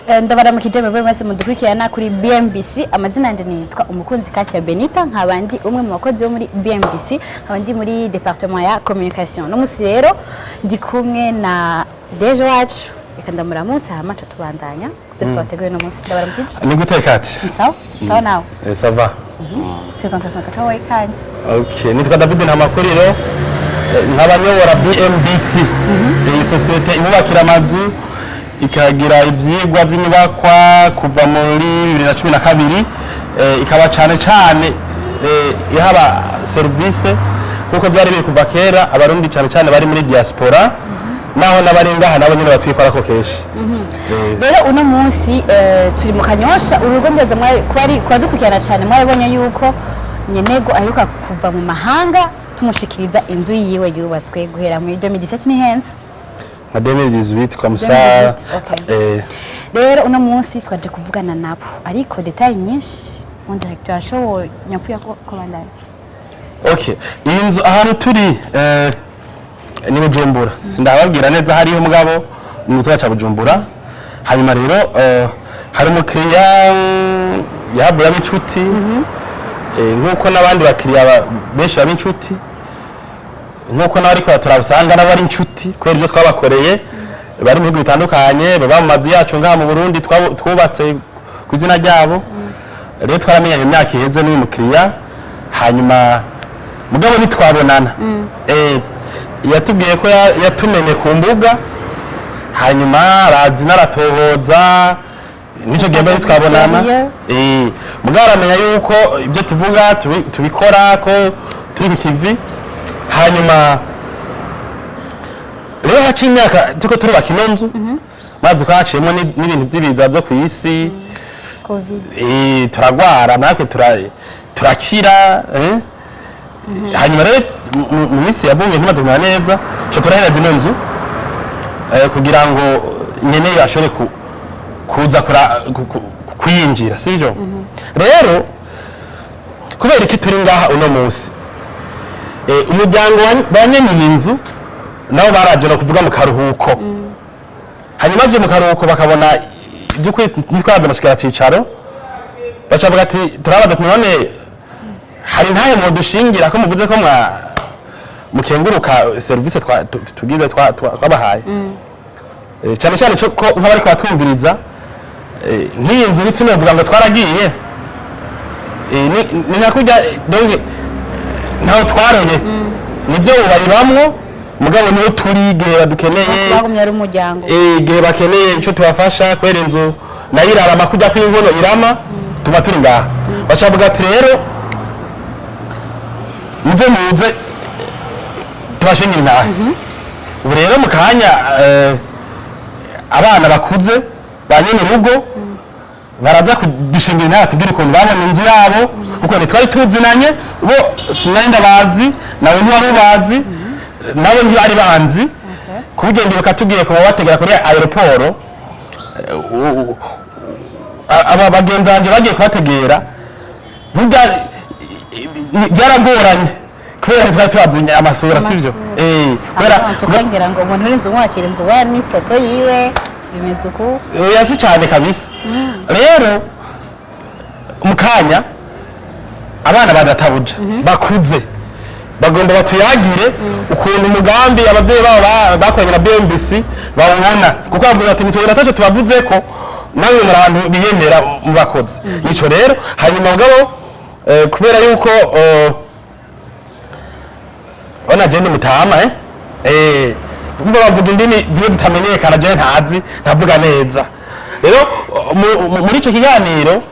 ndabaramukije mwebwe mwese mudukurikirana kuri BMBC. Amazina yanje nitwa umukunzi Katia Benita, nkabandi umwe mu bakozi bo muri BMBC, nkabandi muri departement ya communication. No musi rero ndi kumwe na Deje wacu, reka ndamuramutse hama tubandanya twateguye no musi. Ndabaramukije. Ni gute Kati? Sawa? Sawa nawe? Ça va. Presentation katawaye kandi. Okay, nitwa David Ntamakorero. Nk'abanyobora BMBC. Iyi societe ibubakira amazu ikagira ivyigwa by'inyubakwa kuva muri 2012 ikaba cyane ihaba service kuko byari biri kuva kera abarundi cyane bari muri diaspora naho nabarengaha nabo nyine batwikora ko keshi. Rero uno munsi turi mu Kanyosha urugo ndeze kwa dukurikirana cyane mwabonye yuko nyenego aheruka kuva mu mahanga tumushikiriza inzu yiwe yubatswe guhera muri 2017 ni henze na 2018 comme ça. Rero uno munsi twaje kuvugana nabo ariko detail nyinshi mon directeur show nyapuya ko bandanye. Okay, iyi nzu ahantu turi ni Bujumbura, sindababwira neza hariho mugabo mu mutwe wa Bujumbura. Hanyuma rero hari umukiriya yavuye abinshuti nkuko nabandi bakiriya benshi babinshuti nkuko nawe ariko turabusanga n'abari inshuti kubera ibyo twabakoreye bari mu bihugu bitandukanye baba mu mazu yacu ngaha mu Burundi twubatse ku izina ryabo. Rero twaramenyanye imyaka iheze n'uyu mukiriya, hanyuma mugabo nitwabonana yatubwiye ko yatumenye ku mbuga, hanyuma arazi naratohoza nico genda nitwabonana mugabo aramenya yuko ibyo tuvuga tubikora ko turi ku kivi. Hanyuma rero haci imyaka tuko turubaka ino nzu maze twaciyemo n'ibintu by'ibiza byo ku isi covid turagwara natwe turakira hanyuma rero mu minsi yavuye ntimatumira neza cyo turahereza ino nzu kugira ngo nyene yashore kuza kuyinjira sivyo. Rero kubera iki turi ngaha uno munsi umuryango banyene inzu nabo baraje no kuvuga mu karuhuko. Hanyuma je mu karuhuko bakabona by'ukuri nitwaje mushikira cicaro bacavuga ati turabaza none hari ntaye mu dushingira ko muvuze ko mukenguruka service tugize twabahaye cyane ko nk'abari kwatwumviriza nk'iyi nzu nitsume vuga ngo twaragiye ni nakujya donc naho twaroye nibyo ubayibamwo mugabo niho turi igihe badukeneye bagumya ari umuryango igihe bakeneye ico tubafasha kwera inzu nayirara makujya kw'ingono irama tuba turi ngaha. Bacavuga ati rero muze tubashimira Intahe. Ubu rero mu kanya abana bakuze banyene urugo baraza kudushingira Intahe tubwire ukuntu babona inzu yabo kuko twari tuzinanye bo sinari ndabazi nawe ntiwari ubazi nabo ntibari banzi kuburyo ndibuka tugiye kuba bategera kuri aeroport aba bagenzanje bagiye kubategera burya byaragoranye kubera twari twazinye amasura sivyo kubera tukagira ngo umuntu urinze umwakira inzu wa n'ifoto yiwe bimeze uko yasi cyane kabisa. Rero mukanya abana badatabuja bakuze bagomba batuyagire ukuntu umugambi abavyeyi babo bakoranye na BMBC bawubona kuko bavuga ati nitwe nataje tubavuze ko namwe muri abantu biyemera mu bakozi nico. Rero hanyuma mugabo kubera yuko ona je mutama umva bavuga indimi zibe zitamenyekana je ntazi ntavuga neza. Rero muri ico kiganiro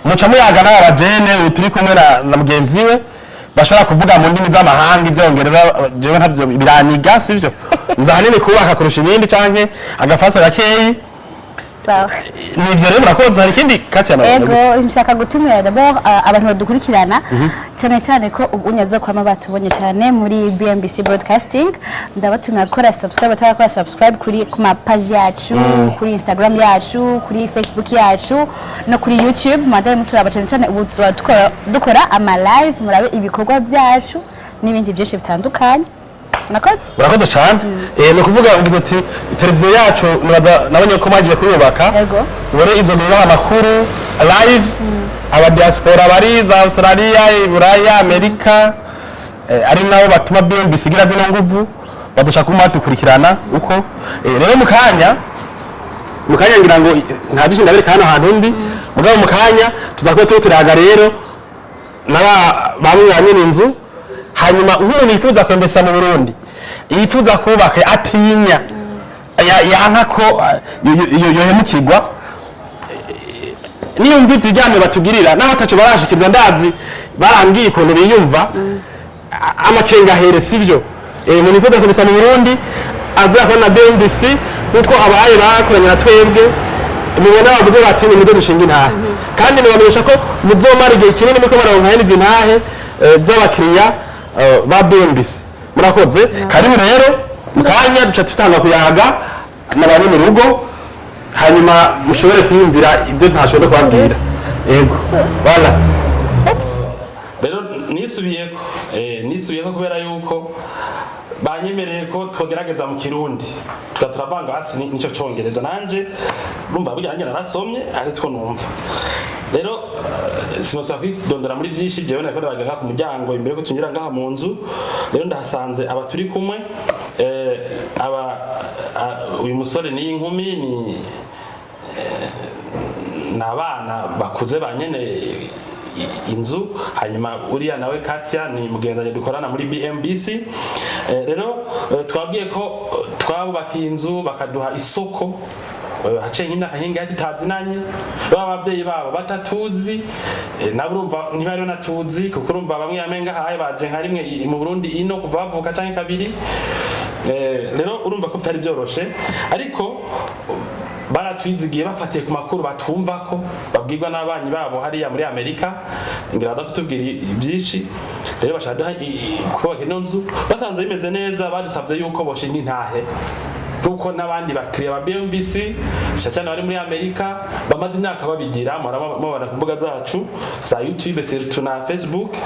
muca muyaga n'abajene turi kumwe na mugenzi we bashobora kuvuga mu ndimi z'amahanga ivyongerera jewe ntavyo biraniga sivyo nzahanini kubaka kurusha ibindi canke agafasa gakeyi. sawa nivyo rero murakoze. Hari ikindi Katia ego nshaka gutumira d'abord abantu badukurikirana cyane ko unyaza kwama batubonye cyane muri BMBC broadcasting ndabatumira gukora subscribe atakora subscribe kuri kuma page yacu kuri Instagram yacu kuri Facebook yacu no kuri YouTube madame muturaba cyane ubu dukora ama live murabe ibikorwa byacu n'ibindi byinshi bitandukanye murakoze cyane ni ukuvuga uvuze ati televiziyo yacu nabonye ko mwagiye kuyubaka ubone ibyo bibaha amakuru live aba diaspora bari za Australia Buraya Amerika ari nabo batuma BMBC igira dino nguvu badusha kumatukurikirana uko rero mukanya ngira ngo ntabishe ndabereka hano hantu ndi mugabo mukanya tuzakuba turaga rero naba bamwe inzu hanyuma umuntu yifuza kwembesa mu Burundi yifuza kubaka atinya yanka ko yohemukirwa niyo mvitsi ijyanye batugirira naho ataco barashikirwa ndazi barambwiye ukuntu biyumva amakenga here sivyo umuntu yifuza kwembesa mu Burundi azakora na BMBC nkuko abaye bakoranye na twebwe mubona bavuze bati ni mudo dushinga intahe kandi nibamenyesha ko muzomara igihe kinini muko bararonka yindi intahe z'abakiriya ba BMBC murakoze karibu rero mukanya duca tutanga kuyaga nabari mu rugo hanyuma mushobore kwiyumvira ibyo ntashobora kubabwira yego wala rero nisubiyeko kubera yuko banyemereye ko twogerageza mu Kirundi turavanga hasi nico congereza nanje urumva burya nanjye narasomye ari two numva rero sinosaba kwidondora muri byinshi jewe nako bagaga ku muryango imbere ko tungira ngaha mu nzu rero ndahasanze aba turi kumwe uyu musore ni inkumi ni nabana bakuze banyene inzu hanyuma uriya nawe Katia ni mugenzanye dukorana muri BMBC rero twabwiye ko twabubakiye inzu bakaduha isoko hace nk'imyaka hinga tutazinanye abavyeyi babo batatuzi nabo urumva ntibari natuzi kuko urumva bamwe yamenga haye baje nka rimwe mu Burundi ino kuva bavuka canke kabiri rero urumva ko bitari byoroshe ariko baratwizigiye bafatiye ku makuru batumva ko babwirwa n'abanyi babo hariya muri Amerika ngira kutubwira byinshi rero bashaka kubaka ino nzu basanze bimeze neza badusabye yuko boshinga intahe kuko n'abandi bakiriya ba BMBC cyane bari muri Amerika bamaze imyaka babigira mubana ku mbuga zacu za YouTube surtout na Facebook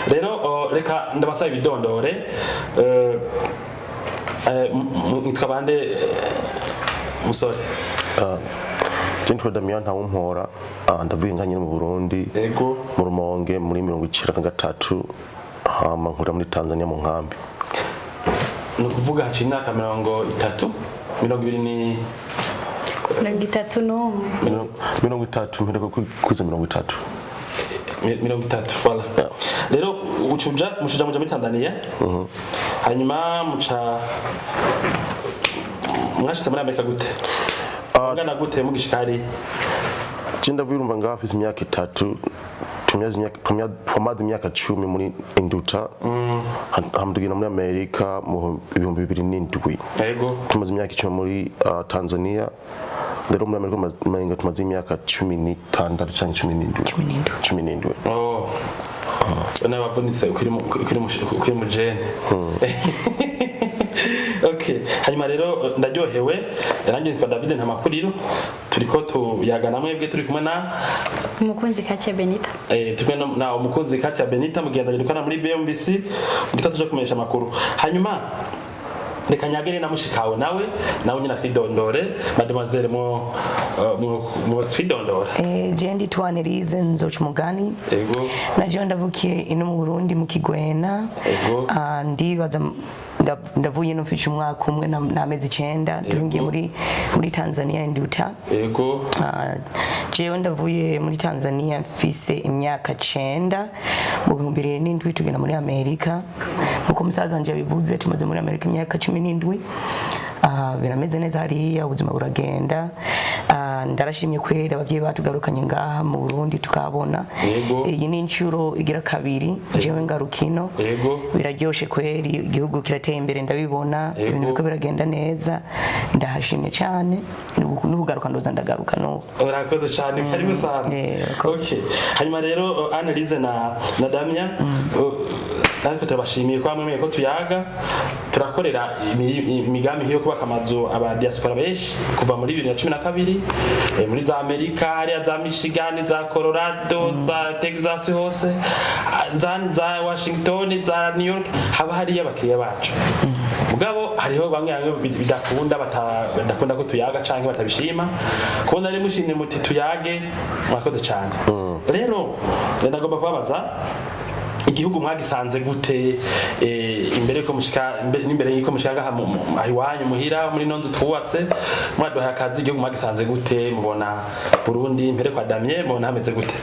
rero reka ndabasaba ibidondore twabande musore Jentwa Damian Ntawumpora ndavuye nganye mu Burundi mu Rumonge muri 1993 hama nkura muri Tanzania mu nkambi no kuvuga haci imyaka 30 20 mpereko kwiza 30 voilà rero ucuja muri Tanzania hanyuma muca mwashitse muri Amerika gute ngana gute mugishikari Jinda virumva ngafise imyaka 3 tumaze imyaka 10 muri Induta hamdugina muri Amerika mu 2007 yego tumaze imyaka 10 muri Tanzania rero muri Amerika tumaze imyaka 16 cyangwa 17 oh nabavunitse ukiri mu jene okay hanyuma rero ndaryohewe nanjye nitwa David Ntamakuriro turiko tuyagana mwebwe turi kumwe na umukunzi Katia Benita turi na umukunzi Katia Benita mugendanye dukana muri BMBC mugitatu cyo kumenyesha makuru hanyuma reka nyagere na mushikawe nawe nyina twidondore mademoiselle mu twidondore jendi twanirize nzocumugani yego naje ndavukiye ino mu Burundi mu Kigwena yego ndibaza ndavuye no mfisha umwaka umwe n'amezi 9 ndungiye muri Tanzania Induta yego jewe ndavuye muri Tanzania mfise imyaka 9 mu 2007 tugenda muri Amerika uko musaza nje bivuze tumaze muri Amerika imyaka 17 birameze neza hariya ubuzima buragenda ndarashimye kwera abavyeyi batugarukanye ngaha mu Burundi tukabona iyi ni incuro igira kabiri jewe ngarukino biraryoshe kwera igihugu kirateye imbere ndabibona ibintu biko biragenda neza ndahashimye cyane n'ubugaruka ndoza ndagaruka no urakoze cyane karibu sana okay hanyuma rero Annelise na Damien natwe turabashimiye kwa mwemeye ko tuyaga turakorera imigambi yo kubaka amazu aba diaspora benshi kuva muri 2012 muri za Amerika hariya za Michigan za Colorado za Texas hose za Washington za New York haba hariya abakiriya bacu mugabo hariho bamwe bidakunda ko tuyaga canke batabishima kubona ari mushimye muti tuyage mwakoze cyane rero ndagomba kubabaza igihugu mwagisanze gute imbere ko mushika imbere y'iko mushaka ahiwanyu muhira muri nonzo twubatse mwaduha akazi igihugu mwagisanze gute mubona Burundi imbere kwa Damien mubona hameze gute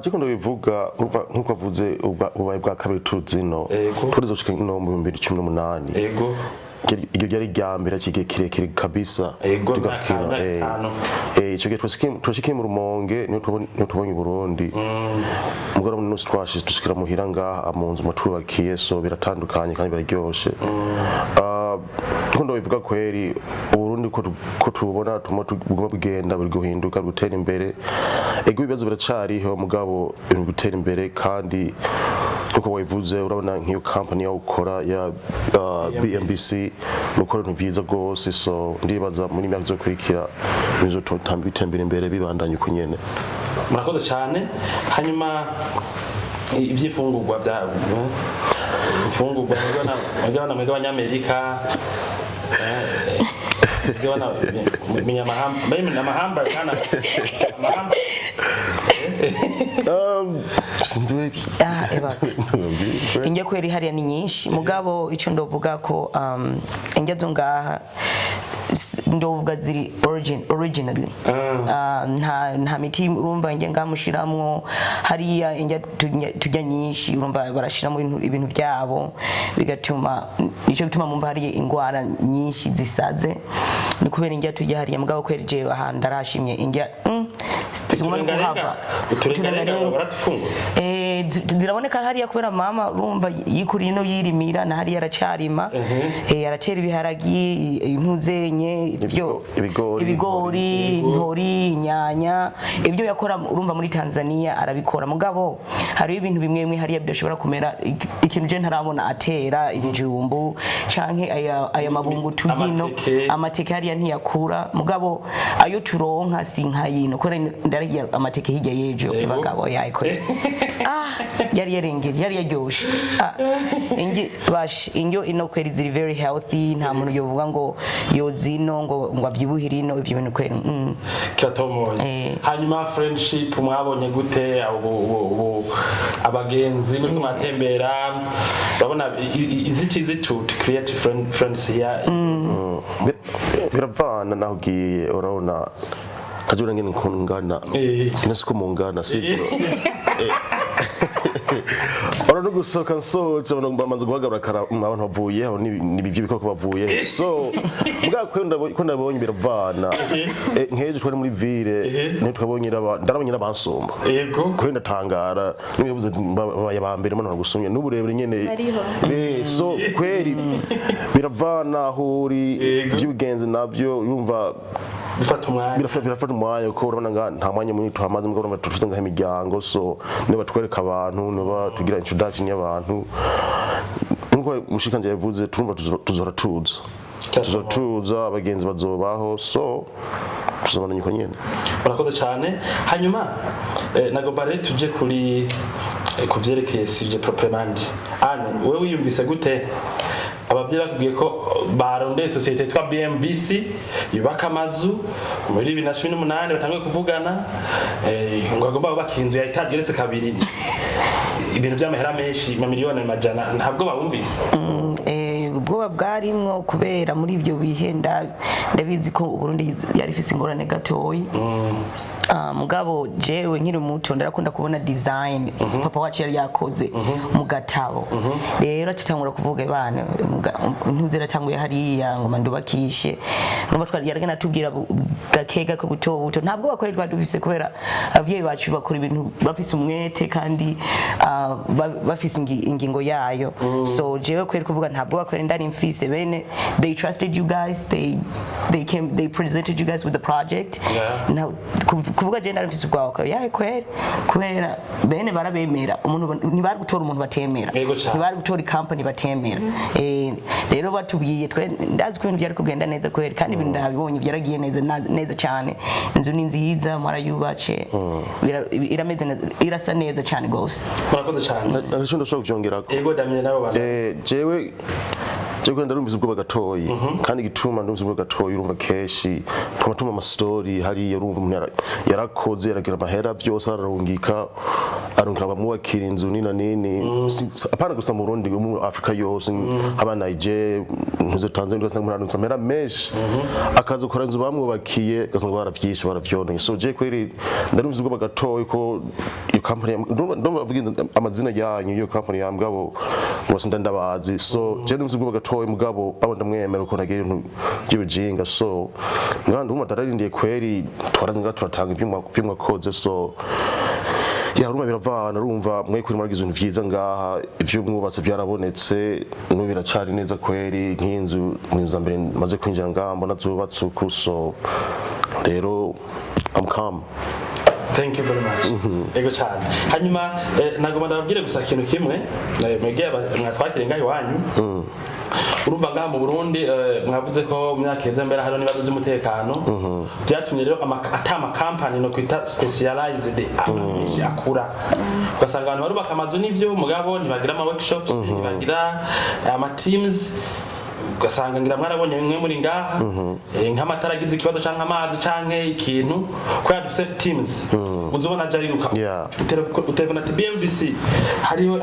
Jiko ndabivuga nkuko avuze ubaye bwa kabiri tuzino turizoshika no mu 2018 yego iryo ryari ryambere kigiye kirekire kabisa tugakira ico gihe twashikiye mu Rumonge niyo tubonye Burundi mugora mu nusu twashije dushikira muhira ngaha mu nzu matubakiye so biratandukanye kandi biraryoshe bivuga kweri Burundi ko tubona tugomba kugenda buri guhinduka gutera imbere ego ibibazo biracariho mugabo ibintu gutera imbere kandi uko wabivuze urabona nk'iyo company ya ukora ya BMBC Mukoranye ibintu byiza rwose so ndibaza muri myaka zikurikira bizo bitembera imbere bibandanye uko nyene murakoze cyane hanyuma ivyifungurwa bya ifungurwa bagana Amerika Gwana mahamba kana mahamba sinzwe eba inge kweri hariya ni nyinshi mugabo ico ndovuga ko inge zo ngaha ndovuga ziri originally nta miti urumva inge ngamushiramwo hariya inge tujya nyinshi urumva barashiramo ibintu byabo bigatuma ico bituma mumva hari ingwara nyinshi zisaze ni kubera inge tujya hariya mugabo kweri je ahandi arashimye inge siguma kuhava ziraboneka hariya kubera mama urumva yikuriye no yirimira na hariya aracarima aratera ibiharagi impuzenye ibyo ibigori ntori inyanya ibyo yakora urumva muri Tanzania arabikora mugabo hari ibintu bimwe hariya bidashobora kumera ikintu je ntarabona atera ibijumbu canke aya mabungu tugino amateke hariya ntiyakura mugabo ayo turonka sinkayino kore ndari amateke hirya yejo ibagabo yayikore yari yarengera yari yaryoshe ingi bash ingyo ino kweri ziri very healthy nta muntu yovuga ngo yozino ngo avyibuhira ino ivyo bintu kweri katomoye hanyuma friendship mwabonye gute abagenzi muri kumatembera babona izikizi to create friends here biravana naho giye urabona kajura ngene nkungana inasiko mungana sivyo no gusoka nsohotse bamaze guhagarara kara abantu bavuye aho nibivyo bikoko bavuye so mbwa ko ndabonye biravana nkeje twari muri ville ne twabonye ndarabonye n'abansumba yego ko ndatangara nibivuze bayabambere mano gusumye n'uburebure nyene so kweri biravana huri by'ugenzi navyo yumva birafata umwanya ko urabona nga nta mwanya munini tuhamaze mugabo tufise nga imiryango so niba twereka abantu niba tugira introduction y'abantu nkuko mushikanje yavuze turumva tuzora tuza abagenzi bazobaho so tuzobana nyiko nyene urakoze cyane hanyuma nagomba rero tuje kuri kuvyerekeye sujet proprement ane wewe wiyumvise gute abavyeyi bakubwiye ko barondeye societe twa BMBC yubaka amazu muri 2018 batangiye kuvugana ngo agomba bakinzu ya etage geretse kabiri ibintu by'amahera menshi miliyoni amajana ntabwo babumvise ubwoba bwarimwo kubera muri ivyo bihenda ndabizi ko Burundi yari ifise ingorane gatoyi mugabo jewe nkiri muto ndarakunda kubona design papa wacu yari yakoze mu gatabo rero tutangura kuvuga bana ntuzera tanguye hariya ngo mandubakishe numva twari yaragana tubwira gakega ko buto ntabwo bakorerwa dufise kubera avyeyi bacu bakora ibintu bafise umwete kandi bafise ingingo yayo so jewe kweri kuvuga ntabwo bakorera ndari mfise bene they trusted you guys they presented you guys with the project now kuvuga je narafise ubwako yaye kweri kubera bene barabemera umuntu ntibari gutora umuntu batemera ntibari gutora company batemera rero batubwiye twe ndazi ko ibintu byari kugenda neza kweri kandi ibintu ndabibonye byaragiye neza cyane inzu ni nziza marayubace irameze irasa neza cyane gose murakoze cyane ndashobora kuvyongera ego Damien nabo jewe je kwenda ndumvise ubwoba gatoyi kandi gituma ndumvise ubwoba gatoyi urumva keshi tumatuma ama story hari urumva umuntu yarakoze yaragira amahera byose ararungika bamwubakira inzu nina nini apana gusa mu Burundi mu Afrika yose aba Niger ntuze Tanzania ugasanga umuntu arunze amahera menshi akaza gukora inzu bamwubakiye ugasanga baravyishe baravyoneye so je kweri ndumvise ubwoba gatoyi ko iyo company ndumva avuga amazina yanyu iyo company yambwabo musinda ndabazi so je ndumvise ubwoba gatoyi mugabo abo ndamwemera uko nagiye ibintu by'ubujinga so ngandi umadarindiye kweri twarazinga turatanga ivyumwa koze so yaruma biravana urumva mwe kuri muragize ibintu vyiza ngaha ivyo mwubatse byarabonetse no biracari neza kweri nk'inzu mwiza mbere maze kwinjira ngaha mbona zubatse uko so rero I'm calm. Thank you very much. Ego cyane. Hanyuma nagomba ndababwire gusa ikintu kimwe mwegeye mwatwakire ngaho iwanyu. Urumva ngaha mu Burundi mwavuze ko mu myaka yeze mbere hari nibazo by'umutekano byatumye rero atama company no kwita specialized myinshi akura ugasanga abantu barubaka amazu n'ibyo mugabo ntibagira ama workshops ntibagira ama teams ugasanga ngira mwarabonye bimwe muri ngaha nk'amatara agize ikibazo canke amazi canke ikintu ko yadufise teams uzobona jariruka utelefona ati BMBC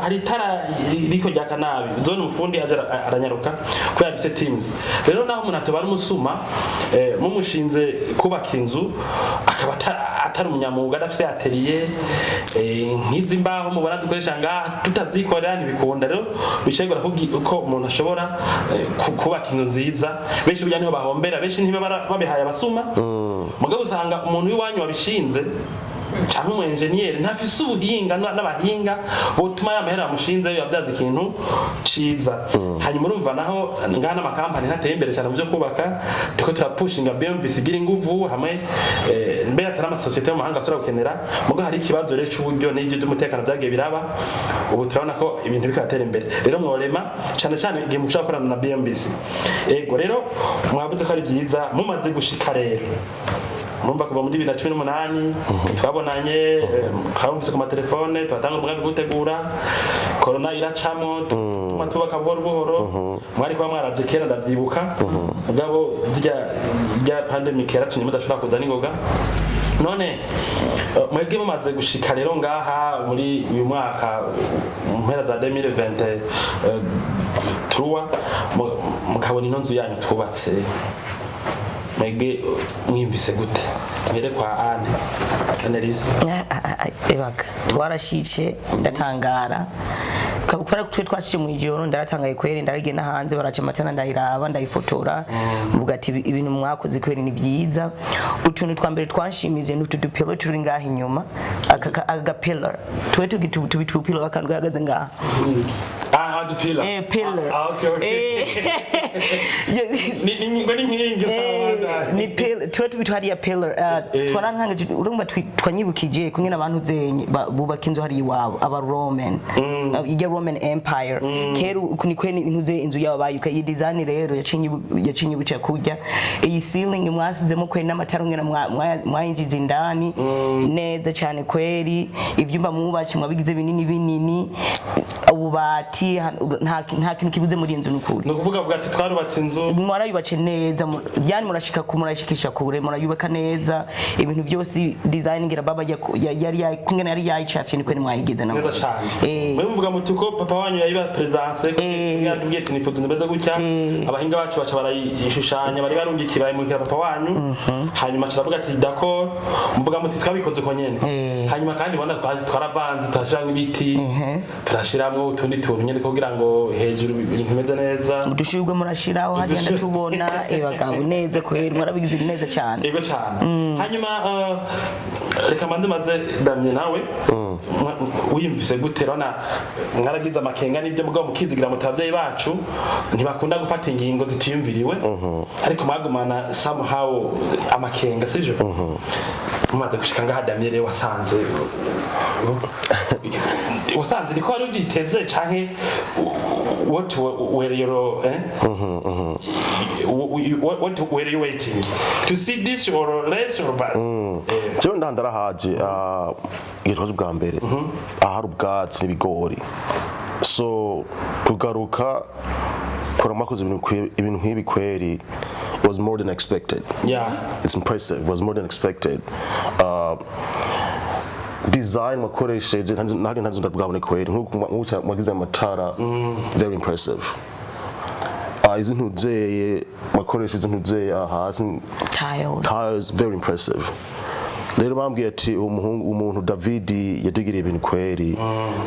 hari tara riko rya kanabi uzone umufundi aranyaruka ko yadufise teams rero naho umuntu atobara umusuma mumushinze kubaka inzu akaba atari umunyamuga adafise atelier nk'izi mbaho mubona dukoresha ngaha tutazikorera ntibikunda rero bicegura ko umuntu ashobora kubaka inzu nziza benshi burya niho bahombera benshi ntibaba babihaye abasuma mugabo usanga umuntu w'iwanyu wabishinze canke umu engineer ntafise ubuhinga n'abahinga botuma yamahera mushinze yabyaza ikintu ciza hanyuma urumva naho ngana amakampani ntateye imbere cyane mu byo kubaka tuko turapushinga BMBC gira inguvu hamwe mbere atari amasosiyete yo mahanga asura gukenera mugo hari ikibazo rero cy'uburyo n'ibyo by'umutekano byagiye biraba ubu turabona ko ibintu bikatera imbere rero mworema cyane cyane igihe mushaka gukorana na BMBC ego rero mwavuze ko ari byiza mumaze gushika rero mumba kuva muri 2018 twabonanye twabumvise ku matelefone twatanga umugambi gutegura corona iracamo tuma tubaka buhoro mwari kwa mwaraje kera ndavyibuka mugabo rya pandemic yaratumye mudashobora kuza n'ingoga none mwebwe mumaze gushika rero ngaha muri uyu mwaka mu mpera za 2020 mukabona ino nzu yanyu twubatse mwege mwimvise gute mbere kwa Anne Annelise ebaka twarashice ndatangara kabukora kutwe twashice mu ijoro ndaratangaye kweri ndaragenda hanze baraca amatana ndayiraba ndayifotora mvuga ati ibintu mwakoze kweri ni byiza utuntu twa mbere twanshimije n'utu dupillar turi ngaha inyuma aga pillar twe tubitu pillar akantu gahagaze ngaha pillar pillar okay ni pillar twe tubitwariya pillar twarankanga urumva twanyibukije kumwe n'abantu zenye bubaka inzu hari iwabo aba Roman ijya Roman Empire kero ni kweni intuze inzu yabo bayuka iyi design rero yacinye buca kujya iyi ceiling mwasizemo kweni n'amatara umwe mwayinjiza indani neza cyane kweri ivyumba mwubaci mwabigize binini ububati nta kintu kibuze muri inzu n'ukuri no kuvuga bwa ati twarubatse inzu mwarayubace neza byani murashika kumurashikisha kure murayubaka neza ibintu byose design ngira baba yari kungena yari yayicafye nikwe mwayigeze neza cyane mwe mvuga muti ko papa wanyu yayiba presence yandubwiye ati nifuza neza gutya abahinga bacu baca barayishushanya bari barungikiye bayimukira papa wanyu hanyuma caravuga ati d'accord mvuga muti twabikoze ko nyene hanyuma kandi banda twaravanze turashiramo ibiti turashiramwo utundi tuntu nyene kugira ngo hejuru ibintu bimeze neza udushirwe murashiraho hariya ndacubona ebagabo neza kweri mwarabigize neza cyane yego cyane hanyuma reka mbanze maze damye nawe uyimvise guterana mwaragize amakenga n'ibyo mugabo mukizigira mutavyeyi bacu ntibakunda gufata ingingo zitiyumviriwe ariko mwagumana somehow amakenga sije mumaze gushika ngaha damye rero wasanze niko wari ubyiteze canke what were your what were you waiting to see this or less or bad cyo ndandarahaje yitwaje bwa mbere ahari ubwatsi n'ibigori so kugaruka kora mwakoze ibintu nk'ibi kweri. It was more than expected. Yeah. It's impressive. It was more than expected. Design wakoresheje ntari ntazunda bwabone kweri nk'uko mwagize amatara. Very impressive. Izi ntuzeye wakoresheje ntuzeye hasi tiles very impressive. Rero bambwiye ati umuntu David yadugiriye ibintu kweri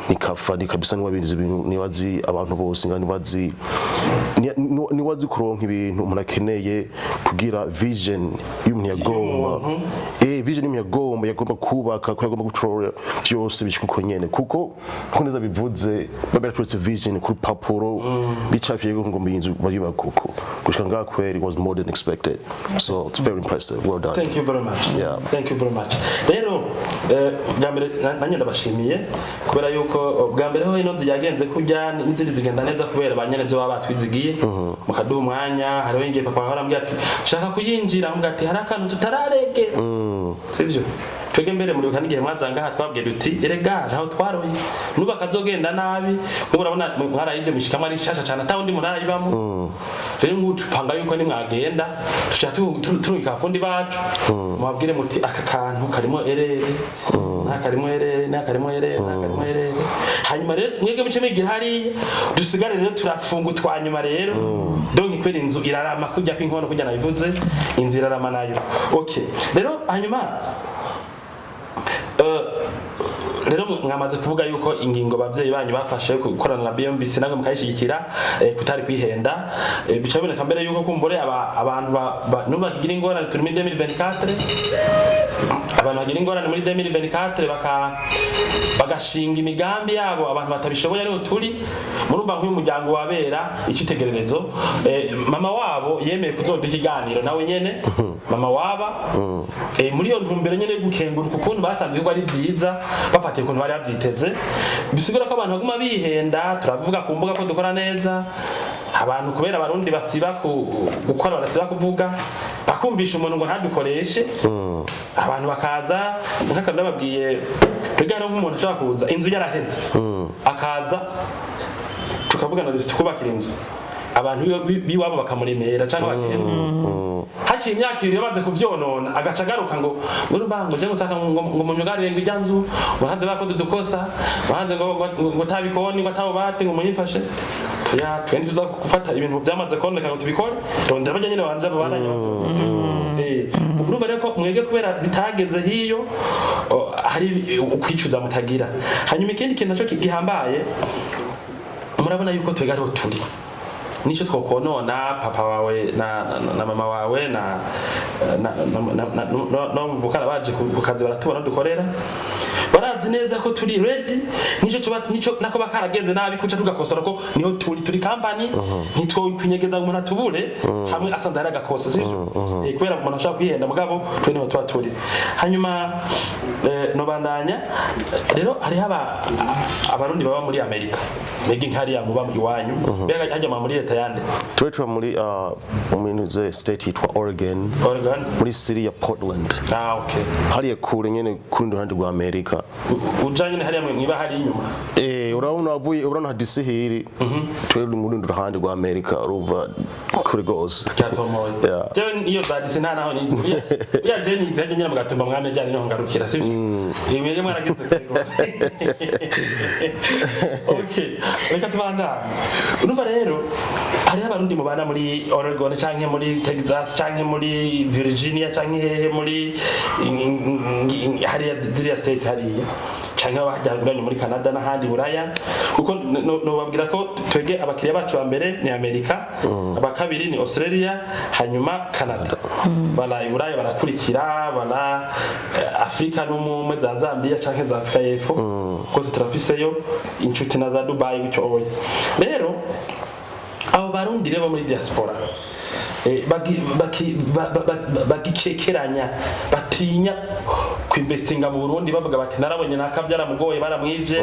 nikafa nikabisa niwabizi ibintu niwazi abantu bose ngani niwazi kuronka ibintu umuntu akeneye kugira vision y'umuntu yagomba vision y'umuntu yagomba kubaka ko yagomba gutorora byose bishikuko nyene kuko neza bivuze baberatse vision ku papuro bicafiye ngo mbinzu bariba kuko gushika ngaha kweri was more than expected, so it's very impressive. Well done. Thank you very much. Yeah. Thank you very much. Rero bwa mbere nanye ndabashimiye kubera yuko bwa mbere ho ino nzu yagenze kujya n'izindi zigenda neza kubera banyene byo baba twizigiye mukaduha umwanya hariho ingiye papa arambwira ati shaka kuyinjira mbwa ati hari akantu tutararege sivyo twege mbere muri kanige mwazanga ha twabwiye duti erega aho twaroye nuba kazogenda nabi murabona mwarayije mishikama ari shasha cyane atawundi murayibamo rero nk'utupanga yuko ni mwagenda tuca turika fundi bacu mubabwire muti aka kantu karimo erere nakarimo erere nakarimo erere nakarimo erere hanyuma rero mwege bice migira hari dusigare rero turafunga twanyuma rero donc ikwera inzu irarama kujya kw'inkono kujya nabivuze inzu irarama nayo. Okay rero hanyuma rero mwamaze kuvuga yuko ingingo bavyeyi banyu bafashe gukorana na BMBC namwe mukayishigikira kutari kwihenda bica biboneka mbere yuko kumbure abantu nuba kigira ingorane turi muri 2024 abantu bagira ingorane muri 2024 bagashinga imigambi yabo abantu batabishoboye ariho turi murumva nk'uyu muryango wabera icitegererezo mama wabo yemeye kuzoduha ikiganiro nawe nyene mama waba muri yo ntumbero nyene gukengura ukuntu basanzwe ko ari byiza bafatiye ukuntu bari babyiteze bisigura ko abantu baguma bihenda turavuga ku mbuga ko dukora neza abantu kubera abarundi basiba gukora barasiba kuvuga bakumvisha umuntu ngo ntadukoreshe abantu bakaza nk'akandi babwiye bigana nk'umuntu ashaka kuza inzu yaraheze akaza tukavugana tukubakira inzu abantu biwabo bakamuremera cyangwa bagenda haciye imyaka ibiri baze kuvyonona agaca garuka ngo urumbango je gusaka ngo munyugarire ngo ijyanzu bahanze bakoze dukosa bahanze ngo tabikoni ngo tawo bate ngo munyifashe ya twendi tuza gufata ibintu byamaze koneka ngo tubikore rondera bajya nyine banze babandanye urumva rero ko mwege kubera bitageze hiyo hari ukwicuza mutagira hanyuma ikindi kintu naco gihambaye murabona yuko twegariho turi nico twokonona papa wawe na mama wawe no mvukana baje kukazi baratubona dukorera barazi neza ko turi ready nico nako bakaragenze nabi kuca tugakosora ko niho turi company nitwo kwinyegeza umuntu atubure hamwe asanda yaragakosa sivyo kubera umuntu ashaka kwihenda mugabo twe niho turi hanyuma no bandanya rero hari abarundi baba muri Amerika megi nkariya muba mu iwanyu bega hajya muri leta yande tuwe muri state yitwa Oregon muri city ya Portland. Okay hariya kure nyene kundi ruhande rwa Amerika ujanye ne hariya mwiba hari inyuma urabona wavuye urabona hadisi hiri tuwe muri ruhande rwa Amerika ruva kuri goes cyatomoye je iyo dadisi nta naho ni ya je ni zaje nyina mugatumba mwame jyane no ngarukira sivyo imwe mwaragize okay reka tubanda urumva rero hari abarundi mubana muri Oregon canke muri Texas canke muri Virginia canke hehe muri hariya Diria State hariya canke abajyanye muri Canada n'ahandi buraya kuko no babwira ko twege abakiriya bacu ba mbere ni Amerika abakabiri ni Australia hanyuma Canada bala buraya barakurikira bala Afrika no za Zambia canke za Afrika y'Epfo kose turafiseyo inshuti na za Dubai bico oye rero abo barundi rero muri diaspora bagikekeranya batinya kwinvestinga mu Burundi bavuga bati narabonye nakavyara mugoye baramwije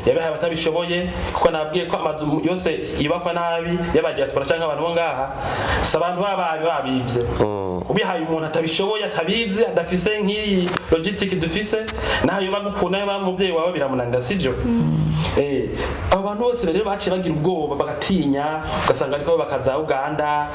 yabaye batabishoboye kuko nabwiye ko amazu yose ibakwa nabi yaba diaspora canke abantu bo ngaha sabantu babivye ubihaye umuntu atabishoboye atabizi adafise nk'iyi logistic dufise naho yoba gukunda yoba muvyeyi wawe biramunanira sivyo abo bantu bose rero baciye bagira ubwoba bagatinya ugasanga ariko bakaza Uganda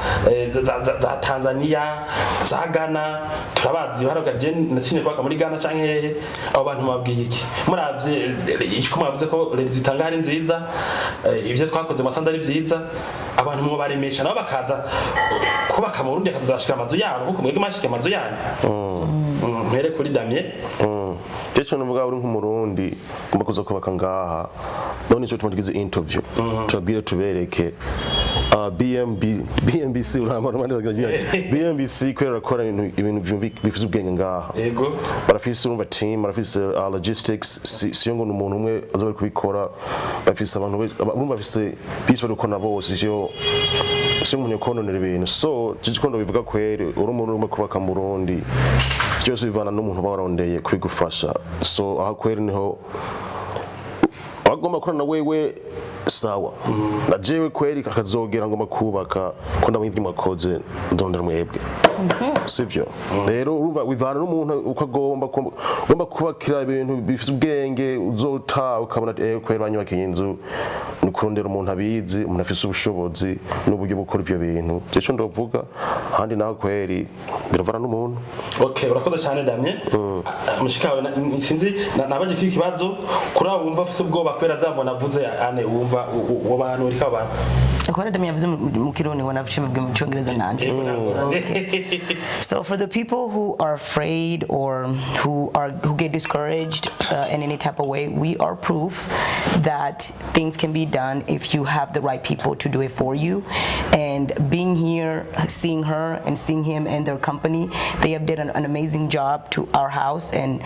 za Tanzania za Ghana turabazi baragarije natsinye kwaka muri Ghana canke abo bantu mabwiye iki muravye iko mwavuze ko leta zitanga ari nziza ivyo twakoze masanda ari vyiza abantu mu baremesha nabo bakaza kubaka mu Burundi akazashika amazu yabo kuko mwege mashike amazu yanyu mpere kuri Damien Jecho nuvuga uri nk'umurundi ngomba kuza kubaka ngaha none cyo tumugize interview tubabwire tubereke BMBC BMBC kwera kora ibintu bifuza ubwenge ngaha yego barafise urumva team barafise logistics siyo ngo umuntu umwe azobari kubikora bafise abantu urumva bafise peace bari gukora bose siyo umuntu yakononera ibintu so cyo bivuga kwere uri umuntu umwe kubaka mu Burundi cyose bivana n'umuntu barondeye kwigufasha so aha kwere niho bagomba kurana wewe sawa na jewe kweri kakazogera ngomba kubaka ko ndamwibye mwakoze ndondera mwebwe sivyo rero urumva bivana n'umuntu uko agomba kubakira ibintu bifite ubwenge uzota ukabona kweri banyubaka inzu ni kurondera umuntu abizi umuntu afise ubushobozi n'uburyo bukora ivyo bintu cyo ndavuga handi naho kweri biravana n'umuntu okay urakoze cyane Damien mushikawe sinzi nabaje kiki kibazo kuri abo bumva afise ubwoba kwera azabona avuze ane wumva uwo bantu uri kabana ikora Damien yavuze mu Kirundi ngo navuze mu Cyongereza nanje so for the people who are afraid or who get discouraged in any type of way, we are proof that things can be done if you have the right people to do it for you. And being here, seeing her and seeing him and their company, they have done an amazing job to our house and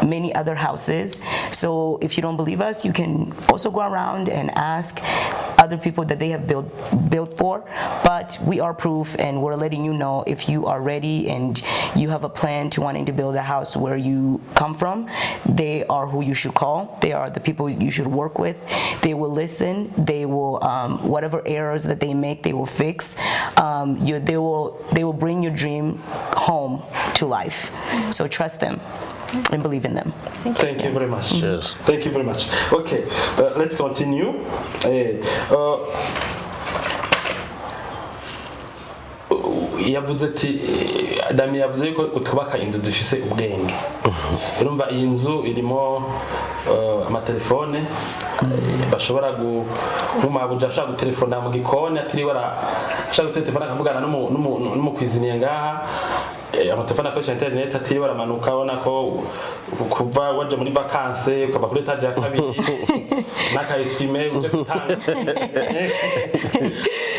many other houses. So if you don't believe us, you can also go around and ask other people that they have built for, but we are proof and we're letting you know if you are ready and you have a plan to wanting to build a house where you come from, they are who you should call. They are the people you should work with. They will listen. They will whatever errors that they make, they will fix. They will bring your dream home to life. So trust them and believe in them. Thank you very much. Yes. Thank you very much. Okay, let's continue. Yavuze ati Damien yavuze ko utubaka inzu zifise ubwenge. Urumva iyi nzu irimo amatelefone bashobora gumabuja ashaka gutelefona mu gikoni atiriwe ashaka gutelefona akavugana n'umukwiziniye ngaha amatelefone akoresha internet atiriwe aramanuka abona ko kuva waje muri vacances ukaba kuri etage ya kabiri nakayiswime uje gutanga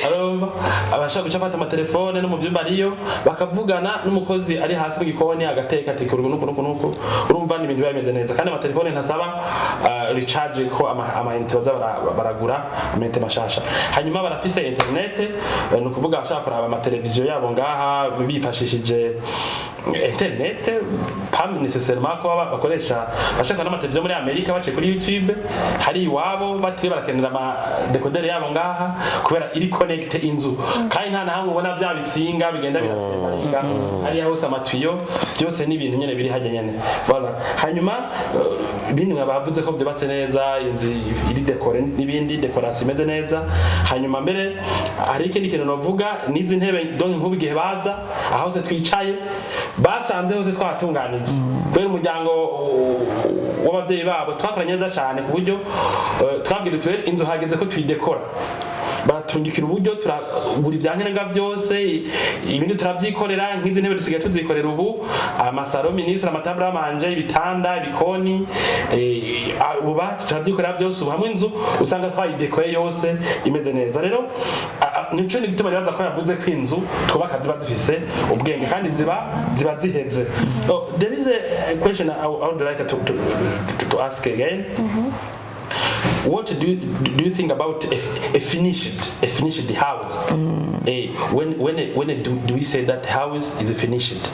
arumva abashaka gucafata amatelefone no mu byumba ariyo bakavugana n'umukozi ari hasi mu gikoni agateka ati kurugo nuko urumva ni ibintu bimeze neza kandi amatelefone ntasaba recharge ko ama internet baragura amente mashasha hanyuma barafise internet no kuvuga bashaka kuraba ama televiziyo yabo ngaha bifashishije internet pas nécessairement ko bakoresha bashaka n'amateleviziyo muri Amerika bace kuri YouTube hari iwabo batiri barakenera ama decoder yabo ngaha kubera iri connect inzu kandi nta nahamwe ubona bya bitsinga bigenda biratenga hari hose amatuyo byose ni ibintu nyene biri hajya nyene voilà hanyuma ibindi bavuze ko byubatse neza inzu iri dekore n'ibindi decoration imeze neza hanyuma mbere hari ikindi kintu navuga nizi ntebe donc nk'ubigihe baza aho se twicaye basanze hose twatunganije kubera umuryango w'abavyeyi babo twakoranye neza cyane ku buryo twabwira twe inzu hageze ko tuyidekora batungikira uburyo turagura ibyankenerwa byose ibindi turabyikorera nk'izi ntebe dusigaye tuzikorera ubu amasaro ministre amatabra manje ibitanda ibikoni uba turabyikorera byose ubu hamwe inzu usanga twayidekoye yose imeze neza rero nico ni gituma baza ko yavuze ko inzu twubaka ziba zifise ubwenge kandi ziba ziheze there is a question I would like to ask again. What do you think about a finished house? When do we say that house is finished?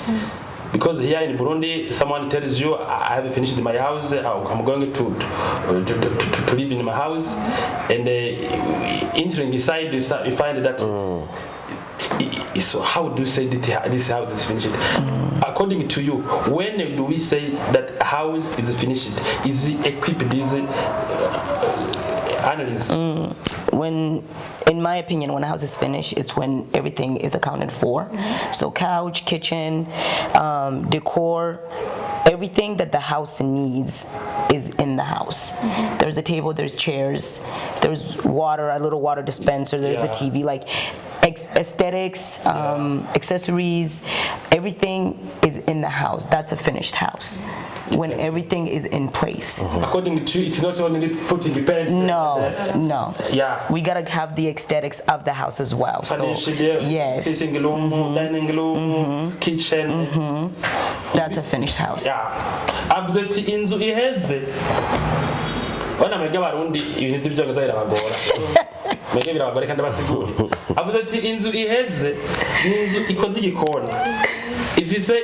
Because here in Burundi, someone tells you, I have finished my house, I'm going to live in my house, and entering inside, you find that So how do you say that this house is finished? According to you, when do we say that house is finished? Is it equipped? Is it analysis? When, in my opinion, when a house is finished, it's when everything is accounted for. So couch, kitchen, decor, everything that the house needs is in the house. There's a table, there's chairs, there's water, a little water dispenser, there's the TV, like aesthetics, accessories, everything is in the house. That's a finished house. When everything is in place. According to you, it's not only putting the pens. No. Yeah. We gotta have the aesthetics of the house as well. Furniture, yes. sitting room, dining room, kitchen. That's a finished house. Yeah. After the inzu iheze. Wana mwege abarundi ibintu by'ibyo birabagora. Mwege birabagora kandi basigure. After the inzu iheze, inzu ikoze igikoni. Ifise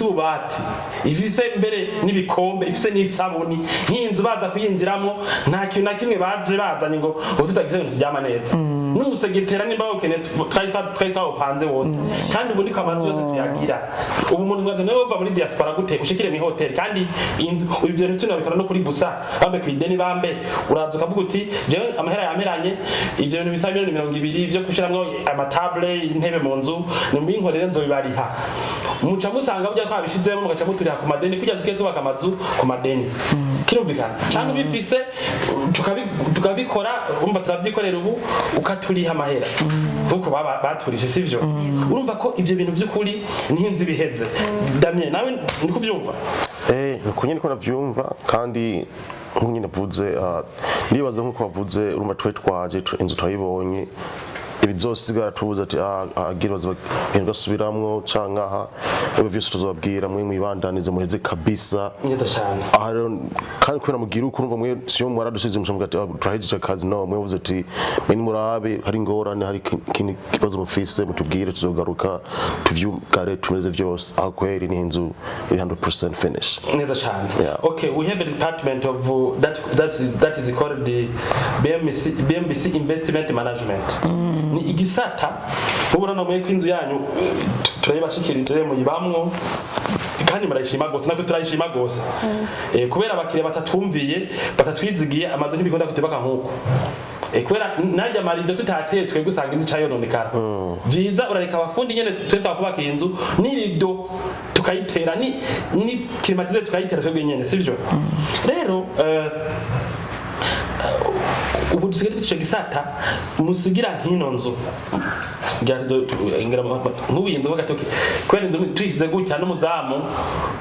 ububati, ifise mbere n'ibikombe, ifise n'isabuni, nk'inzu baza kuyinjiramo nta kintu na kimwe baje bazanye ngo tutagize ngo turyama neza. N'umusegetera nimba ukene twari twawupanze wose, kandi ubu niko amazu yose tuyagira. Ubu umuntu ngo nawe bava muri diaspora gute ushikire mu hotel, kandi ibyo bintu tunabikora no kuri busa bambe kwideni bambe uraza ukavuga uti jewe amahera yameranye ibyo bintu bisa $200 byo kushiramwo amatable intebe mu nzu nimwinkorere nzobibariha. Muca musanga burya ko abishizemo mugaca muturiha ku madeni kujya tuke twubaka amazu ku madeni. Kirumvikana cyangwa bifise tukabikora umva turavyikorera ubu ukaturiha amahera nkuko baturije sivyo. Urumva ko ibyo bintu by'ukuri n'inzi biheze. Damien nawe niko vyumva? Kunyene ko navyumva kandi nk'unyene navuze ndibaza nkuko wavuze urumva twaje inzu twayibonye ibizosigara tubuza ati agira baza gasubiramwo canka aha byose tuzobabwira mwe mwibandanize muheze kabisa nyeda cyane aha rero kandi kwena mugira uko urumva mwe siyo mwaradusize mushamwe ati turahejeje akazi no mwe uvuze ati mwe murabe hari ingorane hari kini kibazo mufise mutubwire tuzogaruka tuvyugare tumeze byose aho kweri ni inzu 100% finish nyeda cyane. Okay, we have a department of that is called the BMBC investment management. Ni igisata ubura no mweke inzu yanyu turayibashikirije muyibamwo kandi murayishima gose nako turayishima gose kubera abakiriya batatumviye batatwizigiye amazu ntibikunda kutebaka nkuko kubera najya marido tutateye twe gusanga inzu cayononekara vyiza urareka abafundi nyene twetwa kubaka inzu n'irido tukayitera ni climatiser tukayitera cyo nyene sivyo. Rero ubu dusigaye dufite gisata musigira hino nzu nk'ubuyinzu bagatoke kwene twishize gutya n'umuzamu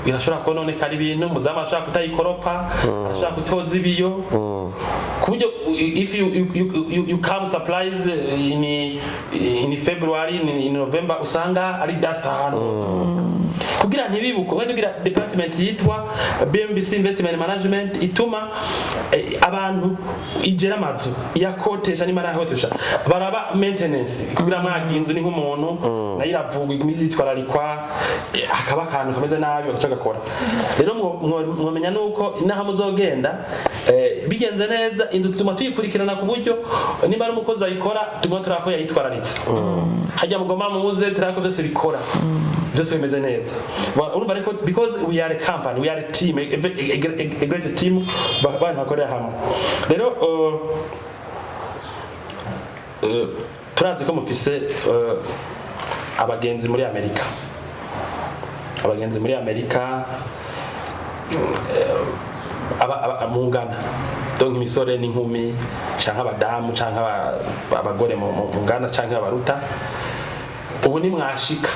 birashobora kononekara ibintu umuzamu ashaka kutayikoropa ashaka kutoza ibiyo kuburyo if you come supplies in February in November usanga ari dust ahantu kugira ntibibuko kugira department yitwa BMBC investment management ituma abantu igera amazu yakotesha ni mara hotesha baraba maintenance kugira mwagi inzu ni nk'umuntu nayiravuga imyitwararikwa akaba kantu kameze nabi bagaca gakora. Rero mwomenya nuko naha muzogenda bigenze neza inzu tuma tuyikurikirana ku buryo nimba ari umukozi ayikora tuma turako yayitwararitse hajya mugoma muze turako byose bikora byose bimeze neza. Urumva ariko because we are a company, we are a team, a great team abantu bakorera hamwe. Rero turazi ko mufise abagenzi muri Amerika mungana donc imisore n'inkumi canke abadamu canke abagore mungana canke abaruta ubu ni mwashika.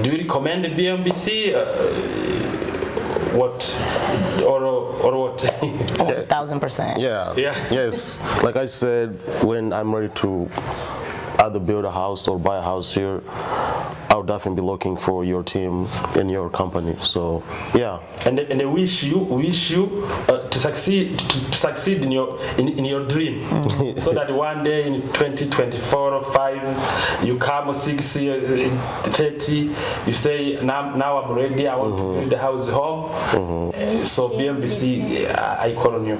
Do you recommend the BMBC what or what? 1000%. Yeah. Yes. Like I said, when I'm ready to either build a house or buy a house here, I'll definitely be looking for your team in your company. So yeah. And I wish you to succeed in your dream, so that one day in 2024 or 5 you come 6 years, 30, you say now I'm ready. I want to build the house home. So BMBC, I call on you.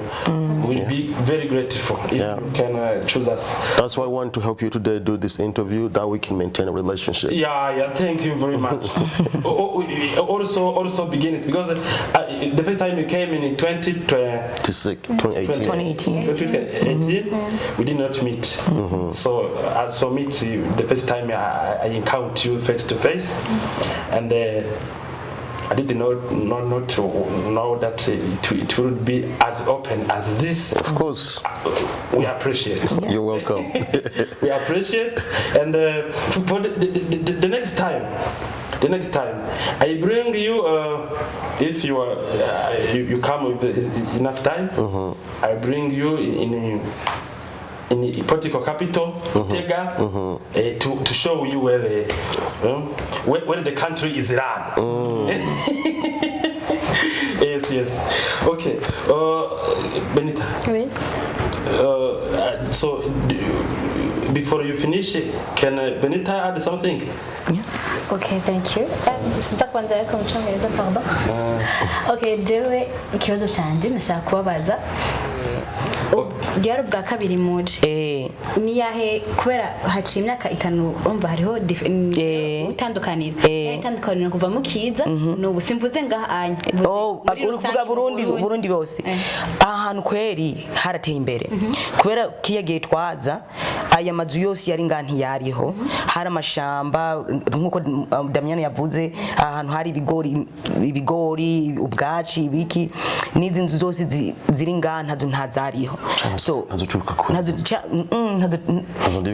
We'll be very grateful if you can choose us. That's why I want to help you today do this interview, that we can maintain a relationship. Yeah, thank you very much. Also begin it, because the first time you came in 2018, we did not meet. So I saw meet you the first time I encountered you face to face, and I did not know that it would be as open as this. Of course. We appreciate. You're welcome. We appreciate, and for the next time, I bring you, if you are you come with enough time, I bring you in political capital, Tega, to show you where the country is run. Yes. Okay. Benita. Oui. So before you finish, can Benita add something? Yeah. Okay, thank you. Sinza kwanza yako mchongereza, pardon. Okay, jewe ikibazo canje nashaka kubabaza. Ryari bwa kabiri muje. Ni yahe kubera haciye imyaka 5 umva hariho utandukanira. Itandukanira kuva mukiza no simvuze ngaha anya. Uruvuga Burundi bose. Ahantu kweri harateye imbere. Kubera kiyagiye twaza aya mazu yose yari nganti yariho. Hari amashamba nkuko Damian yavuze, ahantu hari ibigori ubwaci ibiki n'izi nzu zose ziri nganta ntazariho. So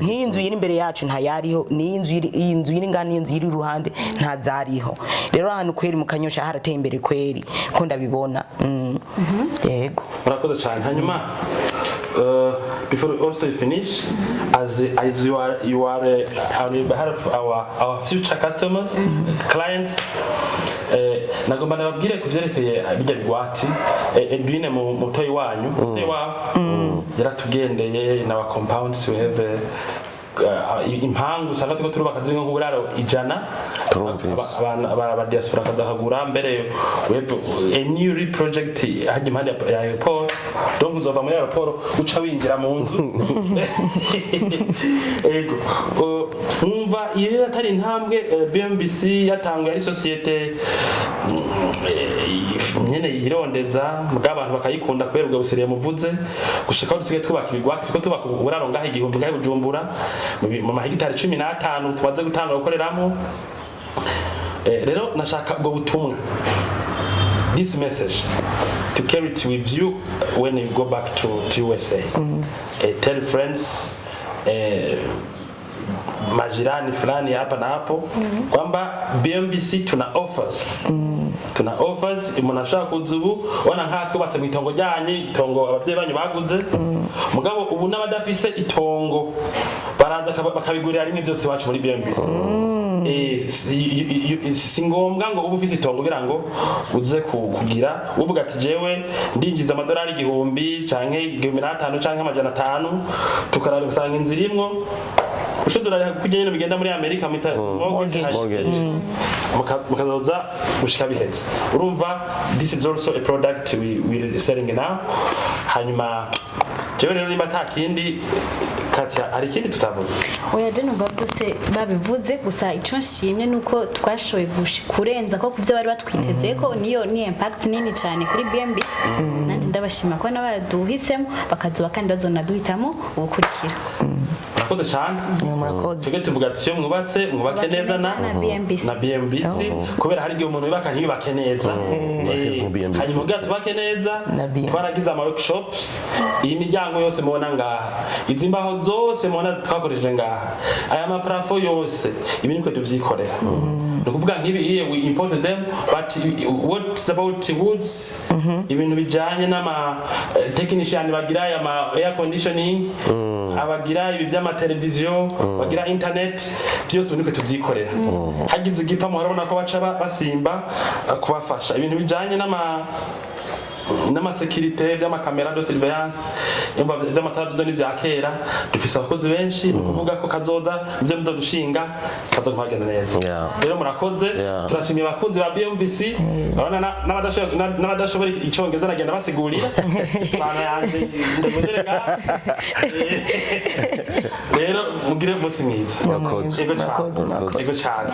n'inzu yiri imbere yacu ntayariho, n'inzu yiri ngana n'inzu yiri ruhande ntazariho. Rero ahantu kweri mu Kanyosha harateye imbere kweri ko ndabibona. Yego. Murakoze cyane. Hanyuma before also finish, as you are on behalf of our future customers, clients, nagomba nababwire kuvyerekeye bijya bigwati Edwine mu mutoyi wanyu mutoyi wa yaratugendeye na wa compounds we have impangu usanga tuko turubaka ziri nko buraro 100 aba diaspora kadahagura mbere a new project haje impande ya airport, donc uzova muri airport uca winjira mu nzu ego umva iyo atari intambwe BMBC yatanguye ari societe nyene yirondeza bw'abantu bakayikunda kubera ubwo busiriye muvuze gushika dusige twubaka ibigwati tuko tubaka buraro ngaho igihumbi ngaho Bujumbura mu mahegitari 15 tumaze gutanga gukoreramo. Rero nashaka ubwo butumwa, this message to carry it with you when you go back to USA. Tell friends, majirani fulani hapa na hapo kwamba BMBC tuna offers munashaka kuzubu wana nkatwe batse mu itongo ryanye itongo abavyeyi banyu baguze mugabo ubu n'abadafise itongo baraza bakabigurira rimwe byose bacu muri BMBC. Si ngombwa ngo ubu ufite itongo kugira ngo uze kugira uvuga ati jewe ndinjiza amadolari 1000 canke 1500 canke amajana 5 tukarara gusanga inzira imwo ushudura kugenda bigenda muri Amerika mita mortgage mukazoza gushika bihetse. Urumva this is also a product we selling now. Hanyuma jewe rero nimba takindi Katya ari kindi tutavuze. Oya je numva byose babivuze gusa ico nshimye nuko twashoye kurenza ko kuvyo bari batwiteze ko niyo ni impact nini cyane kuri BMBC. Nandi ndabashima ko nabaduhisemo bakazuba kandi bazona duhitamo ubukurikira. Murakoze cyane. Murakoze. Tuge tuvuga ati yo mwubake neza na BMBC kubera hari igihe umuntu yubaka ntiyubake neza. Hanyuma ubwa tubake neza twaragize ama workshops imiryango yose mubona ngaha izimbaho zose mubona twakoresheje ngaha aya maprafo yose ibi niko tuvyikorera no kuvuga nk'ibi we imported them but what's about woods ibintu bijanye n'ama technician bagira ama air conditioning abagira ibi by'ama televiziyo bagira internet byose niko tuvyikorera hagize igipfa muharabona ko baca basimba kubafasha ibintu bijanye n'amasekirite by'amakamera de surveillance by'amatara byo n'ibya kera dufise abakozi benshi kuvuga ko kazoza ibyo mudushinga kazokwagenda neza rero murakoze turashimiye abakunzi ba BMBC abana n'abadashobora icyongereza nagenda basigurira bana yanje ndagoderega rero mugire umunsi mwiza ego cyane